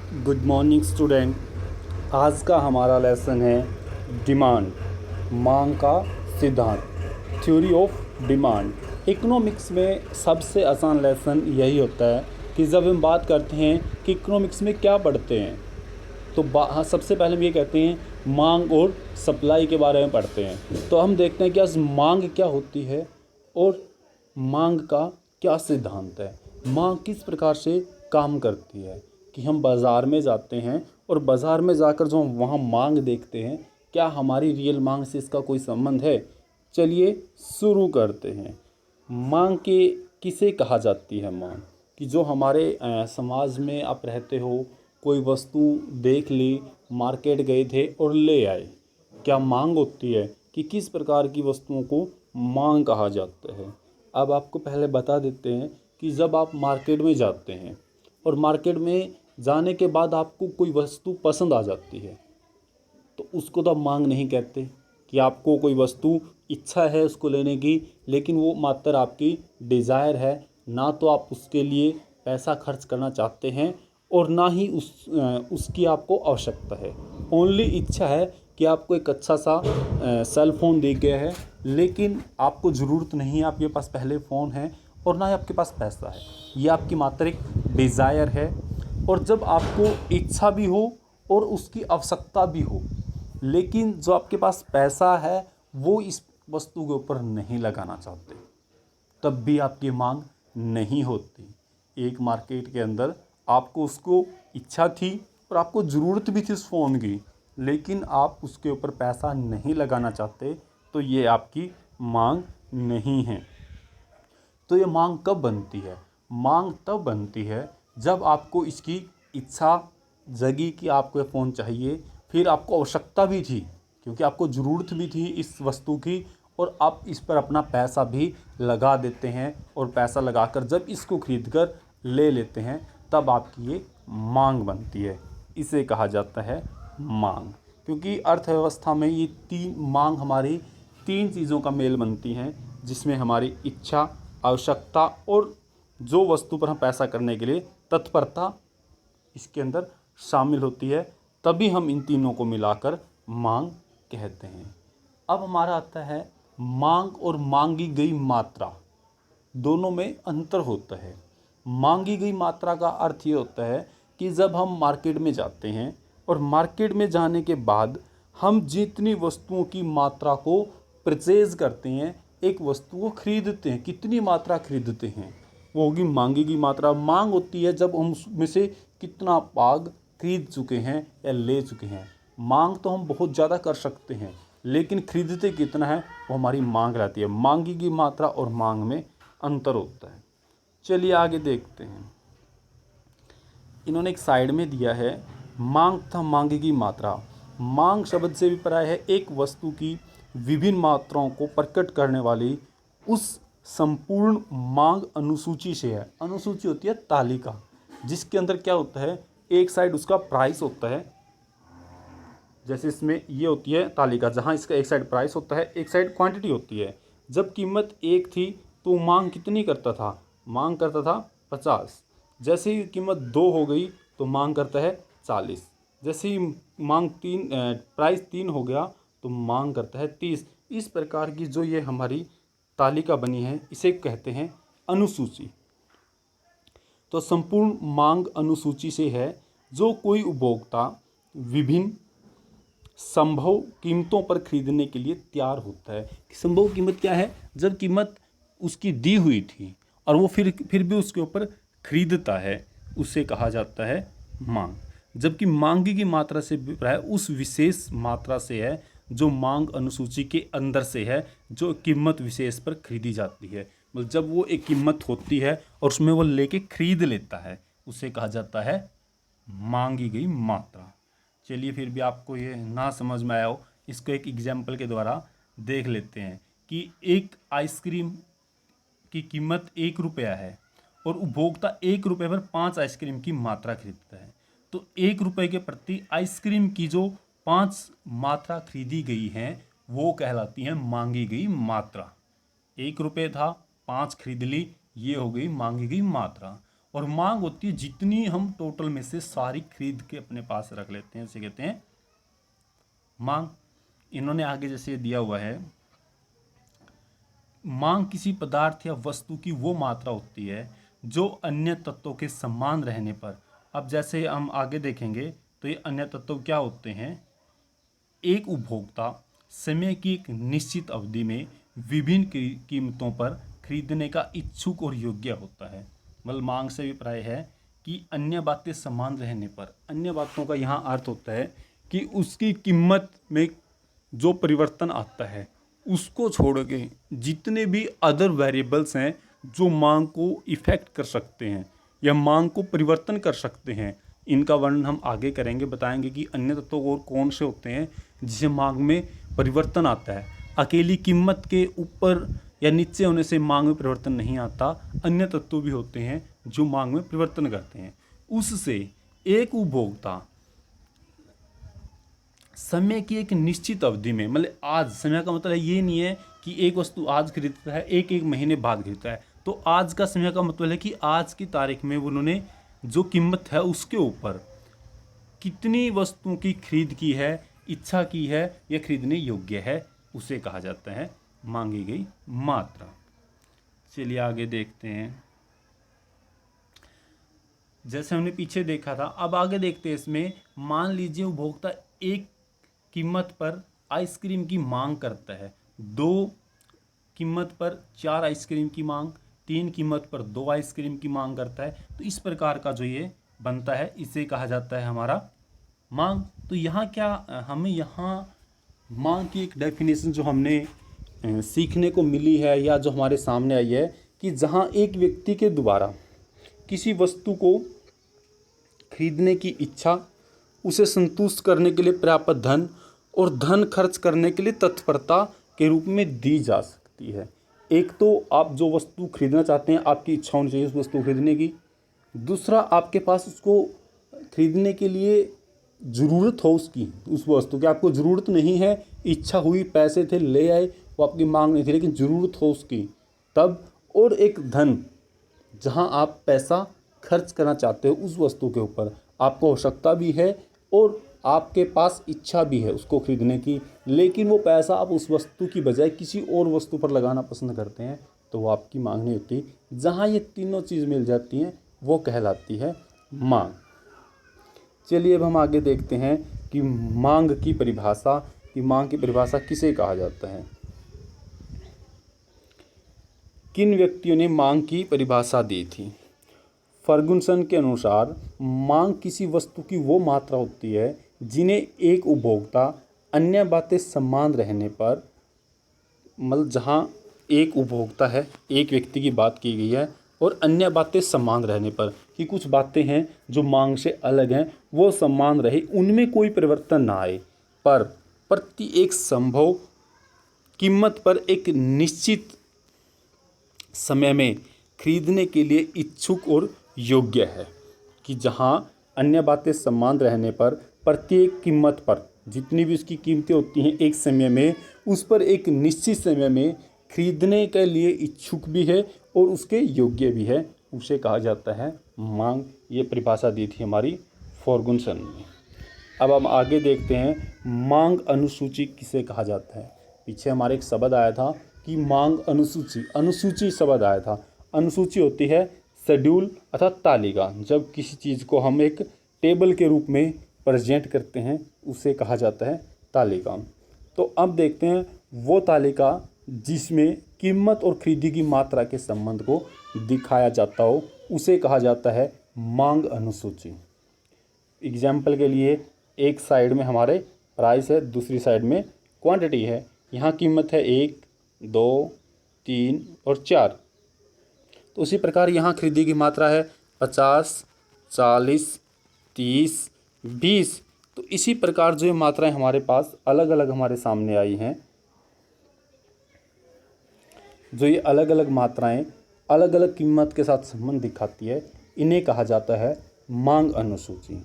Good morning student. आज का हमारा लेसन है डिमांड, मांग का सिद्धांत, थ्योरी ऑफ डिमांड। इकोनॉमिक्स में सबसे आसान लेसन यही होता है कि जब हम बात करते हैं कि इकोनॉमिक्स में क्या पढ़ते हैं तो सबसे पहले हम ये कहते हैं मांग और सप्लाई के बारे में पढ़ते हैं। तो हम देखते हैं कि आज मांग क्या होती है और मांग का क्या सिद्धांत है। मांग किस प्रकार से काम करती है कि हम बाज़ार में जाते हैं और बाज़ार में जाकर जो हम वहाँ मांग देखते हैं, क्या हमारी रियल मांग से इसका कोई संबंध है। चलिए शुरू करते हैं। मांग के किसे कहा जाती है मांग, कि जो हमारे समाज में आप रहते हो, कोई वस्तु देख ली, मार्केट गए थे और ले आए, क्या मांग होती है। कि किस प्रकार की वस्तुओं को मांग कहा जाता है। अब आपको पहले बता देते हैं कि जब आप मार्केट में जाते हैं और मार्केट में जाने के बाद आपको कोई वस्तु पसंद आ जाती है तो उसको तो आप मांग नहीं कहते। कि आपको कोई वस्तु इच्छा है उसको लेने की, लेकिन वो मात्र आपकी डिज़ायर है, ना तो आप उसके लिए पैसा खर्च करना चाहते हैं और ना ही उसकी आपको आवश्यकता है। ओनली इच्छा है कि आपको एक अच्छा सा सेल फ़ोन दिख गया है, लेकिन आपको ज़रूरत नहीं है, आपके पास पहले फ़ोन है और ना ही आपके पास पैसा है। ये आपकी मात्र एक डिज़ायर है। और जब आपको इच्छा भी हो और उसकी आवश्यकता भी हो, लेकिन जो आपके पास पैसा है वो इस वस्तु के ऊपर नहीं लगाना चाहते, तब भी आपकी मांग नहीं होती। एक मार्केट के अंदर आपको उसको इच्छा थी और आपको ज़रूरत भी थी उस फ़ोन की, लेकिन आप उसके ऊपर पैसा नहीं लगाना चाहते, तो ये आपकी मांग नहीं है। तो ये मांग कब बनती है। मांग तब बनती है जब आपको इसकी इच्छा जगी कि आपको ये फ़ोन चाहिए, फिर आपको आवश्यकता भी थी क्योंकि आपको ज़रूरत भी थी इस वस्तु की, और आप इस पर अपना पैसा भी लगा देते हैं और पैसा लगाकर जब इसको खरीद कर ले लेते हैं तब आपकी ये मांग बनती है। इसे कहा जाता है मांग। क्योंकि अर्थव्यवस्था में ये तीन मांग हमारी तीन चीज़ों का मेल बनती हैं, जिसमें हमारी इच्छा, आवश्यकता और जो वस्तु पर हम पैसा करने के लिए तत्परता इसके अंदर शामिल होती है। तभी हम इन तीनों को मिलाकर मांग कहते हैं। अब हमारा आता है मांग और मांगी गई मात्रा, दोनों में अंतर होता है। मांगी गई मात्रा का अर्थ ये होता है कि जब हम मार्केट में जाते हैं और मार्केट में जाने के बाद हम जितनी वस्तुओं की मात्रा को परचेज करते हैं, एक वस्तु को खरीदते हैं, कितनी मात्रा खरीदते हैं, वो होगी मांगी गई मात्रा। मांग होती है जब हम उसमें से कितना भाग खरीद चुके हैं या ले चुके हैं। मांग तो हम बहुत ज़्यादा कर सकते हैं, लेकिन खरीदते कितना है वो हमारी मांग रहती है। मांगी गई मात्रा और मांग में अंतर होता है। चलिए आगे देखते हैं। इन्होंने एक साइड में दिया है मांग तथा मांगी की मात्रा। मांग शब्द से भी पराया है एक वस्तु की विभिन्न मात्राओं को प्रकट करने वाली उस संपूर्ण मांग अनुसूची से है। अनुसूची होती है तालिका, जिसके अंदर क्या होता है, एक साइड उसका प्राइस होता है, जैसे इसमें ये होती है तालिका जहाँ इसका एक साइड प्राइस होता है, एक साइड क्वांटिटी होती है। जब कीमत 1 थी तो मांग कितनी करता था, मांग करता था 50। जैसे ही कीमत 2 हो गई तो मांग करता है 40। जैसे ही मांग प्राइस 3 हो गया तो मांग करता है 30। इस प्रकार की जो ये हमारी तालिका बनी है इसे कहते हैं अनुसूची। तो संपूर्ण मांग अनुसूची से है जो कोई उपभोक्ता विभिन्न संभव कीमतों पर खरीदने के लिए तैयार होता है। संभव कीमत क्या है, जब कीमत उसकी दी हुई थी और वो फिर भी उसके ऊपर खरीदता है, उसे कहा जाता है मांग। जबकि मांगी की मात्रा से प्राय उस विशेष मात्रा से है जो मांग अनुसूची के अंदर से है, जो कीमत विशेष पर खरीदी जाती है। मतलब जब वो एक कीमत होती है और उसमें वो लेके खरीद लेता है, उसे कहा जाता है मांगी गई मात्रा। चलिए फिर भी आपको ये ना समझ में आया हो, इसको एक एग्जाम्पल के द्वारा देख लेते हैं कि एक आइसक्रीम की कीमत 1 रुपया है और उपभोक्ता 1 रुपये पर 5 आइसक्रीम की मात्रा खरीदता है। तो 1 रुपये के प्रति आइसक्रीम की जो 5 मात्रा खरीदी गई हैं वो कहलाती हैं मांगी गई मात्रा। 1 रुपये था, 5 खरीद ली, ये हो गई मांगी गई मात्रा। और मांग होती है जितनी हम टोटल में से सारी खरीद के अपने पास रख लेते हैं, इसे कहते हैं मांग। इन्होंने आगे जैसे दिया हुआ है, मांग किसी पदार्थ या वस्तु की वो मात्रा होती है जो अन्य तत्वों के समान रहने पर। अब जैसे हम आगे देखेंगे तो ये अन्य तत्व क्या होते हैं। एक उपभोक्ता समय की एक निश्चित अवधि में विभिन्न कीमतों पर खरीदने का इच्छुक और योग्य होता है। मतलब मांग से अभिप्राय है कि अन्य बातें समान रहने पर, अन्य बातों का यहाँ अर्थ होता है कि उसकी कीमत में जो परिवर्तन आता है उसको छोड़ के जितने भी अदर वेरिएबल्स हैं जो मांग को इफ़ेक्ट कर सकते हैं या मांग को परिवर्तन कर सकते हैं, इनका वर्णन हम आगे करेंगे, बताएंगे कि अन्य तत्व और कौन से होते हैं जिसे मांग में परिवर्तन आता है। अकेली कीमत के ऊपर या नीचे होने से मांग में परिवर्तन नहीं आता, अन्य तत्व भी होते हैं जो मांग में परिवर्तन करते हैं। उससे एक उपभोक्ता समय की एक निश्चित अवधि में, मतलब आज, समय का मतलब ये नहीं है कि एक वस्तु आज खरीदता है एक महीने बाद खरीदता है, तो आज का समय का मतलब है कि आज की तारीख में उन्होंने जो कीमत है उसके ऊपर कितनी वस्तुओं की खरीद की है, इच्छा की है या खरीदने योग्य है, उसे कहा जाता है मांगी गई मात्रा। चलिए आगे देखते हैं। जैसे हमने पीछे देखा था, अब आगे देखते हैं इसमें। मान लीजिए उपभोक्ता एक कीमत पर आइसक्रीम की मांग करता है, 2 कीमत पर 4 आइसक्रीम की मांग, 3 कीमत पर 2 आइसक्रीम की मांग करता है। तो इस प्रकार का जो ये बनता है इसे कहा जाता है हमारा मांग। तो यहाँ क्या हमें यहाँ मांग की एक डेफिनेशन जो हमने सीखने को मिली है या जो हमारे सामने आई है कि जहाँ एक व्यक्ति के द्वारा किसी वस्तु को खरीदने की इच्छा, उसे संतुष्ट करने के लिए पर्याप्त धन और धन खर्च करने के लिए तत्परता के रूप में दी जा सकती है। एक तो आप जो वस्तु खरीदना चाहते हैं आपकी इच्छा होनी चाहिए उस वस्तु खरीदने की, दूसरा आपके पास उसको खरीदने के लिए ज़रूरत हो उसकी, उस वस्तु की आपको ज़रूरत नहीं है, इच्छा हुई, पैसे थे ले आए, वो आपकी मांग नहीं थी, लेकिन ज़रूरत हो उसकी तब। और एक धन, जहां आप पैसा खर्च करना चाहते हो उस वस्तु के ऊपर, आपको आवश्यकता भी है और आपके पास इच्छा भी है उसको खरीदने की, लेकिन वो पैसा आप उस वस्तु की बजाय किसी और वस्तु पर लगाना पसंद करते हैं, तो वो आपकी मांग नहीं होती। जहाँ ये तीनों चीज़ मिल जाती हैं वो कहलाती है मांग। चलिए अब हम आगे देखते हैं कि मांग की परिभाषा किसे कहा जाता है। किन व्यक्तियों ने मांग की परिभाषा दी थी। फर्गुसन के अनुसार मांग किसी वस्तु की वो मात्रा होती है जिन्हें एक उपभोक्ता अन्य बातें समान रहने पर, मतलब जहाँ एक उपभोक्ता है, एक व्यक्ति की बात की गई है और अन्य बातें समान रहने पर, कि कुछ बातें हैं जो मांग से अलग हैं वो समान रहे, उनमें कोई परिवर्तन ना आए, पर प्रति एक संभव कीमत पर एक निश्चित समय में खरीदने के लिए इच्छुक और योग्य है। कि जहाँ अन्य बातें समान रहने पर प्रत्येक कीमत पर जितनी भी उसकी कीमतें होती हैं एक समय में, उस पर एक निश्चित समय में खरीदने के लिए इच्छुक भी है और उसके योग्य भी है, उसे कहा जाता है मांग। ये परिभाषा दी थी हमारी फर्गुसन ने। अब हम आगे देखते हैं मांग अनुसूची किसे कहा जाता है। पीछे हमारे एक शब्द आया था कि मांग अनुसूची शब्द आया था। अनुसूची होती है शेड्यूल अथवा तालिका। जब किसी चीज़ को हम एक टेबल के रूप में प्रेजेंट करते हैं उसे कहा जाता है तालिका। तो अब देखते हैं वो तालिका जिसमें कीमत और खरीदी की मात्रा के संबंध को दिखाया जाता हो, उसे कहा जाता है मांग अनुसूची। एग्जाम्पल के लिए एक साइड में हमारे प्राइस है, दूसरी साइड में क्वांटिटी है। यहाँ कीमत है 1, 2, 3 और 4। तो उसी प्रकार यहाँ खरीदी की मात्रा है 50, 40, 30, 20। तो इसी प्रकार जो ये मात्राएं हमारे पास अलग अलग हमारे सामने आई हैं, जो ये अलग अलग मात्राएं अलग अलग कीमत के साथ संबंध दिखाती है, इन्हें कहा जाता है मांग अनुसूची।